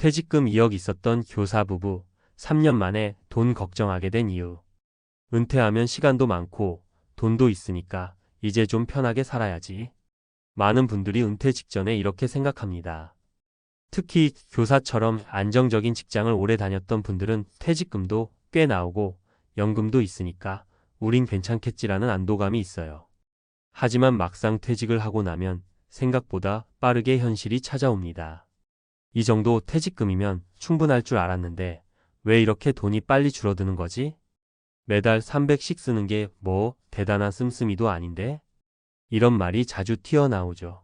퇴직금 2억 있었던 교사 부부 3년 만에 돈 걱정하게 된 이유. 은퇴하면 시간도 많고 돈도 있으니까 이제 좀 편하게 살아야지. 많은 분들이 은퇴 직전에 이렇게 생각합니다. 특히 교사처럼 안정적인 직장을 오래 다녔던 분들은 퇴직금도 꽤 나오고 연금도 있으니까 우린 괜찮겠지라는 안도감이 있어요. 하지만 막상 퇴직을 하고 나면 생각보다 빠르게 현실이 찾아옵니다. 이 정도 퇴직금이면 충분할 줄 알았는데 왜 이렇게 돈이 빨리 줄어드는 거지? 매달 300씩 쓰는 게 뭐 대단한 씀씀이도 아닌데? 이런 말이 자주 튀어나오죠.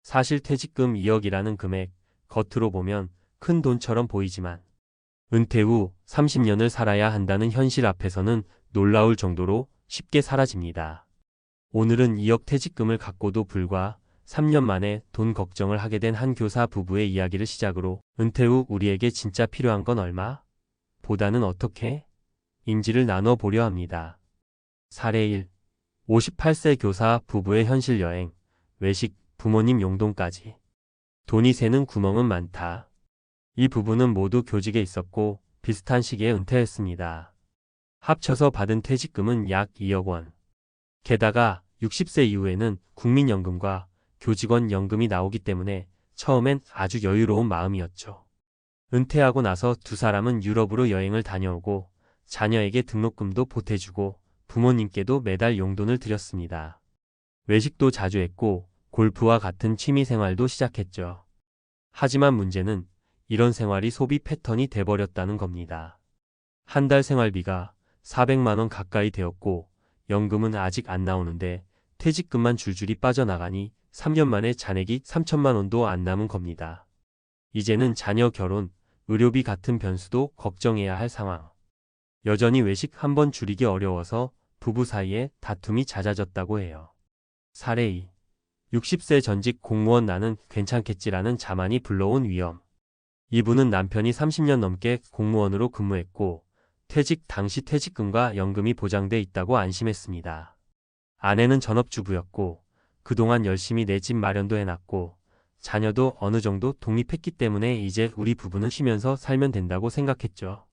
사실 퇴직금 2억이라는 금액, 겉으로 보면 큰 돈처럼 보이지만 은퇴 후 30년을 살아야 한다는 현실 앞에서는 놀라울 정도로 쉽게 사라집니다. 오늘은 2억 퇴직금을 갖고도 불과 3년 만에 돈 걱정을 하게 된 한 교사 부부의 이야기를 시작으로 은퇴 후 우리에게 진짜 필요한 건 얼마? 보다는 어떻게? 인지를 나눠 보려 합니다. 사례 1. 58세 교사 부부의 현실 여행, 외식, 부모님 용돈까지. 돈이 새는 구멍은 많다. 이 부부는 모두 교직에 있었고 비슷한 시기에 은퇴했습니다. 합쳐서 받은 퇴직금은 약 2억 원. 게다가 60세 이후에는 국민연금과 교직원 연금이 나오기 때문에 처음엔 아주 여유로운 마음이었죠. 은퇴하고 나서 두 사람은 유럽으로 여행을 다녀오고 자녀에게 등록금도 보태주고 부모님께도 매달 용돈을 드렸습니다. 외식도 자주 했고 골프와 같은 취미 생활도 시작했죠. 하지만 문제는 이런 생활이 소비 패턴이 돼버렸다는 겁니다. 한 달 생활비가 400만 원 가까이 되었고 연금은 아직 안 나오는데 퇴직금만 줄줄이 빠져나가니 3년 만에 잔액이 3천만 원도 안 남은 겁니다. 이제는 자녀 결혼, 의료비 같은 변수도 걱정해야 할 상황. 여전히 외식 한 번 줄이기 어려워서 부부 사이에 다툼이 잦아졌다고 해요. 사례 2. 60세 전직 공무원 나는 괜찮겠지라는 자만이 불러온 위험. 이분은 남편이 30년 넘게 공무원으로 근무했고 퇴직 당시 퇴직금과 연금이 보장돼 있다고 안심했습니다. 아내는 전업주부였고 그동안 열심히 내 집 마련도 해놨고 자녀도 어느 정도 독립했기 때문에 이제 우리 부부는 쉬면서 살면 된다고 생각했죠.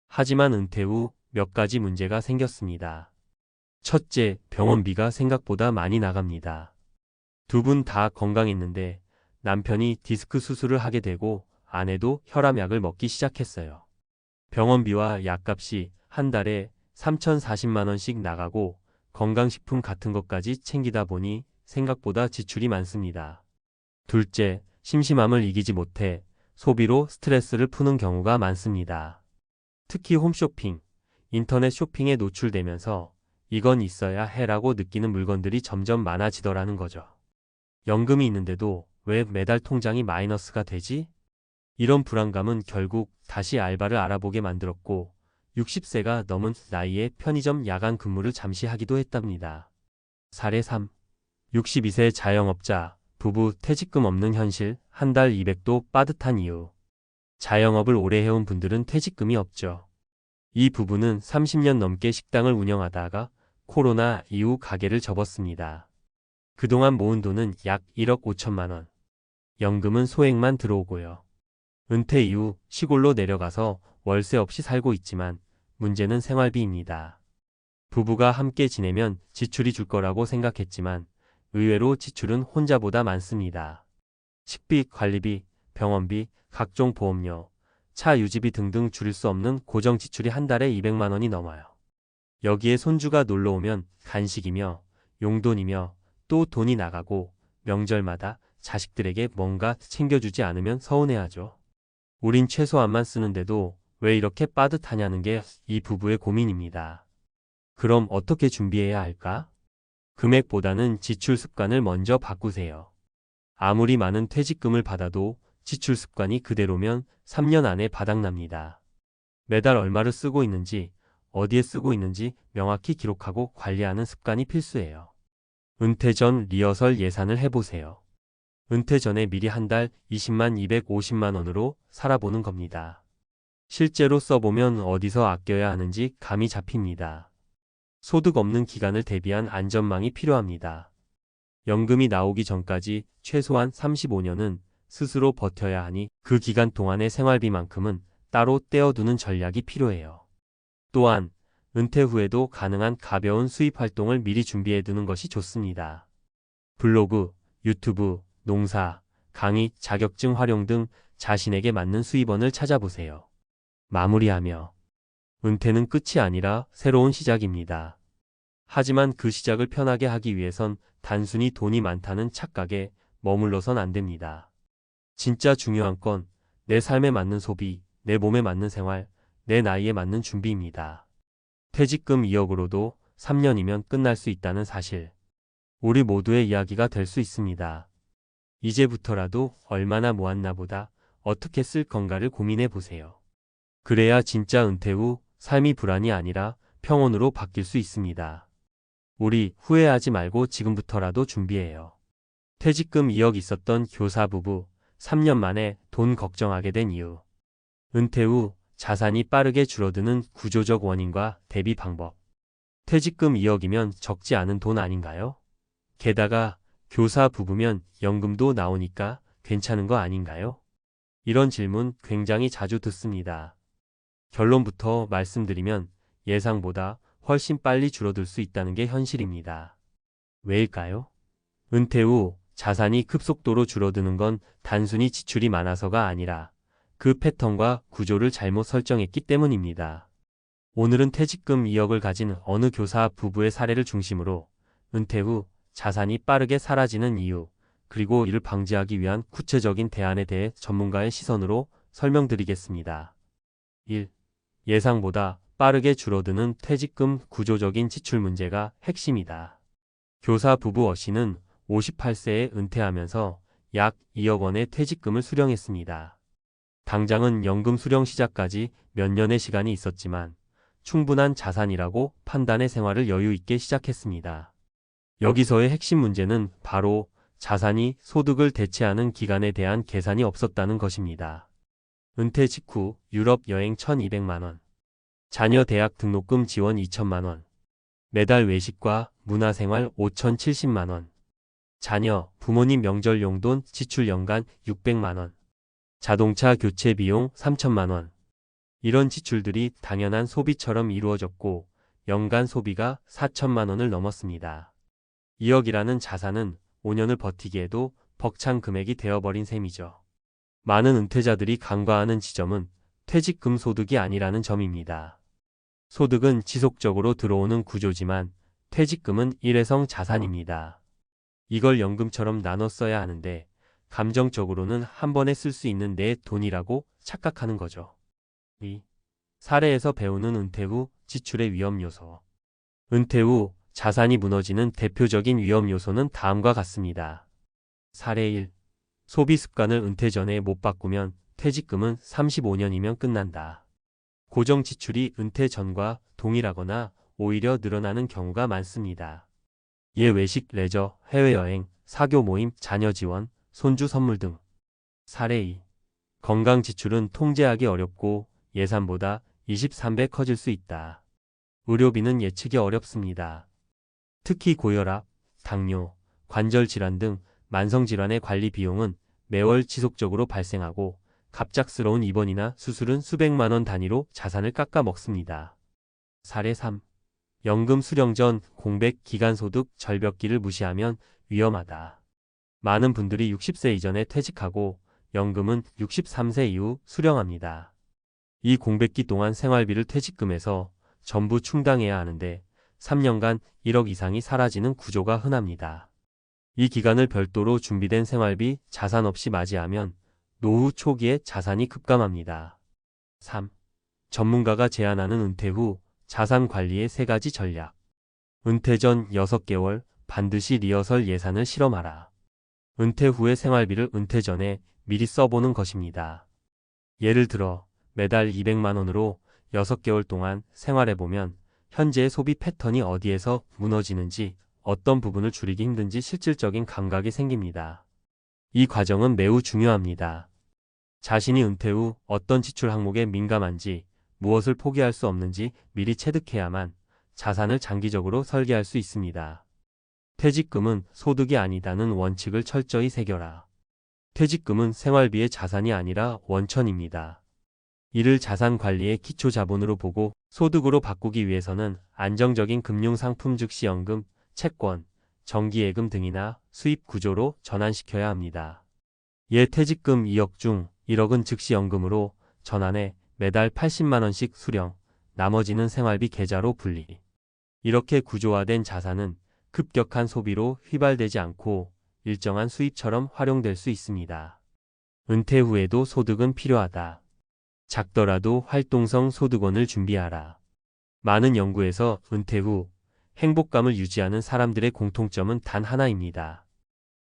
하지만 은퇴 후 몇 가지 문제가 생겼습니다. 첫째, 병원비가 생각보다 많이 나갑니다. 두 분 다 건강했는데 남편이 디스크 수술을 하게 되고 아내도 혈압약을 먹기 시작했어요. 병원비와 약값이 한 달에 3,040만 원씩 나가고 건강식품 같은 것까지 챙기다 보니 생각보다 지출이 많습니다. 둘째, 심심함을 이기지 못해 소비로 스트레스를 푸는 경우가 많습니다. 특히 홈쇼핑, 인터넷 쇼핑에 노출되면서 이건 있어야 해라고 느끼는 물건들이 점점 많아지더라는 거죠. 연금이 있는데도 왜 매달 통장이 마이너스가 되지? 이런 불안감은 결국 다시 알바를 알아보게 만들었고 60세가 넘은 나이에 편의점 야간 근무를 잠시 하기도 했답니다. 사례 3. 62세 자영업자, 부부 퇴직금 없는 현실, 한 달 200도 빠듯한 이유. 자영업을 오래 해온 분들은 퇴직금이 없죠. 이 부부는 30년 넘게 식당을 운영하다가 코로나 이후 가게를 접었습니다. 그동안 모은 돈은 약 1억 5천만 원. 연금은 소액만 들어오고요. 은퇴 이후 시골로 내려가서 월세 없이 살고 있지만 문제는 생활비입니다. 부부가 함께 지내면 지출이 줄 거라고 생각했지만 의외로 지출은 혼자보다 많습니다. 식비, 관리비, 병원비, 각종 보험료, 차 유지비 등등 줄일 수 없는 고정 지출이 한 달에 200만 원이 넘어요. 여기에 손주가 놀러 오면 간식이며 용돈이며 또 돈이 나가고 명절마다 자식들에게 뭔가 챙겨주지 않으면 서운해하죠. 우린 최소한만 쓰는데도 왜 이렇게 빠듯하냐는 게 이 부부의 고민입니다. 그럼 어떻게 준비해야 할까? 금액보다는 지출 습관을 먼저 바꾸세요. 아무리 많은 퇴직금을 받아도 지출 습관이 그대로면 3년 안에 바닥납니다. 매달 얼마를 쓰고 있는지, 어디에 쓰고 있는지 명확히 기록하고 관리하는 습관이 필수예요. 은퇴 전 리허설 예산을 해보세요. 은퇴 전에 미리 한 달 20만 250만 원으로 살아보는 겁니다. 실제로 써보면 어디서 아껴야 하는지 감이 잡힙니다. 소득 없는 기간을 대비한 안전망이 필요합니다. 연금이 나오기 전까지 최소한 35년은 스스로 버텨야 하니 그 기간 동안의 생활비만큼은 따로 떼어두는 전략이 필요해요. 또한 은퇴 후에도 가능한 가벼운 수입 활동을 미리 준비해두는 것이 좋습니다. 블로그, 유튜브, 농사, 강의, 자격증 활용 등 자신에게 맞는 수입원을 찾아보세요. 마무리하며 은퇴는 끝이 아니라 새로운 시작입니다. 하지만 그 시작을 편하게 하기 위해선 단순히 돈이 많다는 착각에 머물러선 안 됩니다. 진짜 중요한 건 내 삶에 맞는 소비, 내 몸에 맞는 생활, 내 나이에 맞는 준비입니다. 퇴직금 2억으로도 3년이면 끝날 수 있다는 사실. 우리 모두의 이야기가 될 수 있습니다. 이제부터라도 얼마나 모았나 보다 어떻게 쓸 건가를 고민해 보세요. 그래야 진짜 은퇴 후 삶이 불안이 아니라 평온으로 바뀔 수 있습니다. 우리 후회하지 말고 지금부터라도 준비해요. 퇴직금 2억 있었던 교사 부부 3년 만에 돈 걱정하게 된 이유. 은퇴 후 자산이 빠르게 줄어드는 구조적 원인과 대비 방법. 퇴직금 2억이면 적지 않은 돈 아닌가요? 게다가 교사 부부면 연금도 나오니까 괜찮은 거 아닌가요? 이런 질문 굉장히 자주 듣습니다. 결론부터 말씀드리면 예상보다 훨씬 빨리 줄어들 수 있다는 게 현실입니다. 왜일까요? 은퇴 후 자산이 급속도로 줄어드는 건 단순히 지출이 많아서가 아니라 그 패턴과 구조를 잘못 설정했기 때문입니다. 오늘은 퇴직금 2억을 가진 어느 교사 부부의 사례를 중심으로 은퇴 후 자산이 빠르게 사라지는 이유, 그리고 이를 방지하기 위한 구체적인 대안에 대해 전문가의 시선으로 설명드리겠습니다. 1. 예상보다 빠르게 줄어드는 퇴직금 구조적인 지출 문제가 핵심이다. 교사 부부 어씨는 58세에 은퇴하면서 약 2억 원의 퇴직금을 수령했습니다. 당장은 연금 수령 시작까지 몇 년의 시간이 있었지만 충분한 자산이라고 판단해 생활을 여유 있게 시작했습니다. 여기서의 핵심 문제는 바로 자산이 소득을 대체하는 기간에 대한 계산이 없었다는 것입니다. 은퇴 직후 유럽 여행 1,200만 원, 자녀 대학 등록금 지원 2천만 원, 매달 외식과 문화생활 5,070만 원, 자녀, 부모님 명절 용돈 지출 연간 600만 원, 자동차 교체 비용 3천만 원. 이런 지출들이 당연한 소비처럼 이루어졌고 연간 소비가 4천만 원을 넘었습니다. 2억이라는 자산은 5년을 버티기에도 벅찬 금액이 되어버린 셈이죠. 많은 은퇴자들이 간과하는 지점은 퇴직금 소득이 아니라는 점입니다. 소득은 지속적으로 들어오는 구조지만 퇴직금은 일회성 자산입니다. 이걸 연금처럼 나눠 써야 하는데 감정적으로는 한 번에 쓸 수 있는 내 돈이라고 착각하는 거죠. 2. 사례에서 배우는 은퇴 후 지출의 위험 요소. 은퇴 후 자산이 무너지는 대표적인 위험 요소는 다음과 같습니다. 사례 1. 소비 습관을 은퇴 전에 못 바꾸면 퇴직금은 35년이면 끝난다. 고정 지출이 은퇴 전과 동일하거나 오히려 늘어나는 경우가 많습니다. 외식, 레저, 해외여행, 사교 모임, 자녀 지원, 손주 선물 등. 사례 2. 건강 지출은 통제하기 어렵고 예산보다 23배 커질 수 있다. 의료비는 예측이 어렵습니다. 특히 고혈압, 당뇨, 관절 질환 등 만성질환의 관리 비용은 매월 지속적으로 발생하고 갑작스러운 입원이나 수술은 수백만 원 단위로 자산을 깎아 먹습니다. 사례 3. 연금 수령 전 공백 기간소득 절벽기를 무시하면 위험하다. 많은 분들이 60세 이전에 퇴직하고 연금은 63세 이후 수령합니다. 이 공백기 동안 생활비를 퇴직금에서 전부 충당해야 하는데 3년간 1억 이상이 사라지는 구조가 흔합니다. 이 기간을 별도로 준비된 생활비, 자산 없이 맞이하면 노후 초기에 자산이 급감합니다. 3. 전문가가 제안하는 은퇴 후 자산 관리의 3가지 전략. 은퇴 전 6개월 반드시 리허설 예산을 실험하라. 은퇴 후의 생활비를 은퇴 전에 미리 써보는 것입니다. 예를 들어 매달 200만 원으로 6개월 동안 생활해보면 현재의 소비 패턴이 어디에서 무너지는지, 어떤 부분을 줄이기 힘든지 실질적인 감각이 생깁니다. 이 과정은 매우 중요합니다. 자신이 은퇴 후 어떤 지출 항목에 민감한지, 무엇을 포기할 수 없는지 미리 체득해야만 자산을 장기적으로 설계할 수 있습니다. 퇴직금은 소득이 아니다는 원칙을 철저히 새겨라. 퇴직금은 생활비의 자산이 아니라 원천입니다. 이를 자산 관리의 기초 자본으로 보고 소득으로 바꾸기 위해서는 안정적인 금융상품 즉시 연금, 채권, 정기예금 등이나 수입 구조로 전환시켜야 합니다. 퇴직금 2억 중 1억은 즉시 연금으로 전환해 매달 80만 원씩 수령, 나머지는 생활비 계좌로 분리. 이렇게 구조화된 자산은 급격한 소비로 휘발되지 않고 일정한 수입처럼 활용될 수 있습니다. 은퇴 후에도 소득은 필요하다. 작더라도 활동성 소득원을 준비하라. 많은 연구에서 은퇴 후 행복감을 유지하는 사람들의 공통점은 단 하나입니다.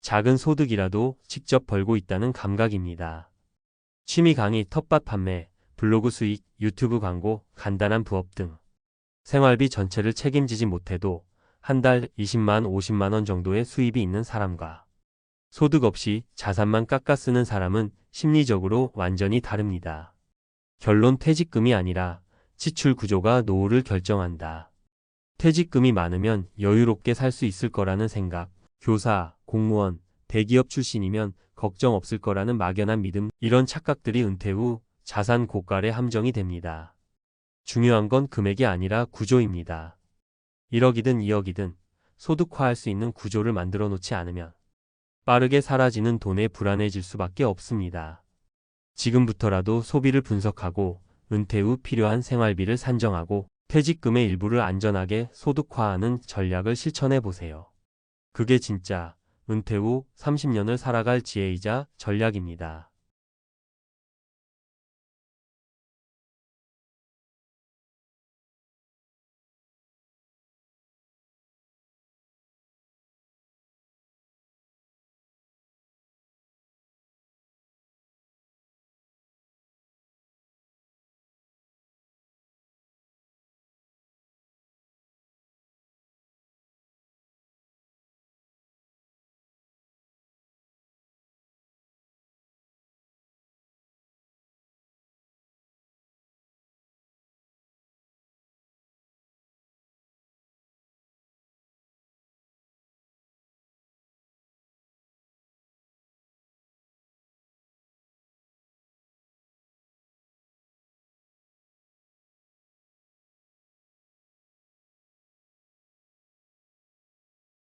작은 소득이라도 직접 벌고 있다는 감각입니다. 취미 강의, 텃밭 판매, 블로그 수익, 유튜브 광고, 간단한 부업 등 생활비 전체를 책임지지 못해도 한 달 20만, 50만 원 정도의 수입이 있는 사람과 소득 없이 자산만 깎아 쓰는 사람은 심리적으로 완전히 다릅니다. 결론, 퇴직금이 아니라 지출 구조가 노후를 결정한다. 퇴직금이 많으면 여유롭게 살 수 있을 거라는 생각, 교사, 공무원, 대기업 출신이면 걱정 없을 거라는 막연한 믿음, 이런 착각들이 은퇴 후 자산 고갈의 함정이 됩니다. 중요한 건 금액이 아니라 구조입니다. 1억이든 2억이든 소득화할 수 있는 구조를 만들어 놓지 않으면 빠르게 사라지는 돈에 불안해질 수밖에 없습니다. 지금부터라도 소비를 분석하고 은퇴 후 필요한 생활비를 산정하고 퇴직금의 일부를 안전하게 소득화하는 전략을 실천해 보세요. 그게 진짜 은퇴 후 30년을 살아갈 지혜이자 전략입니다.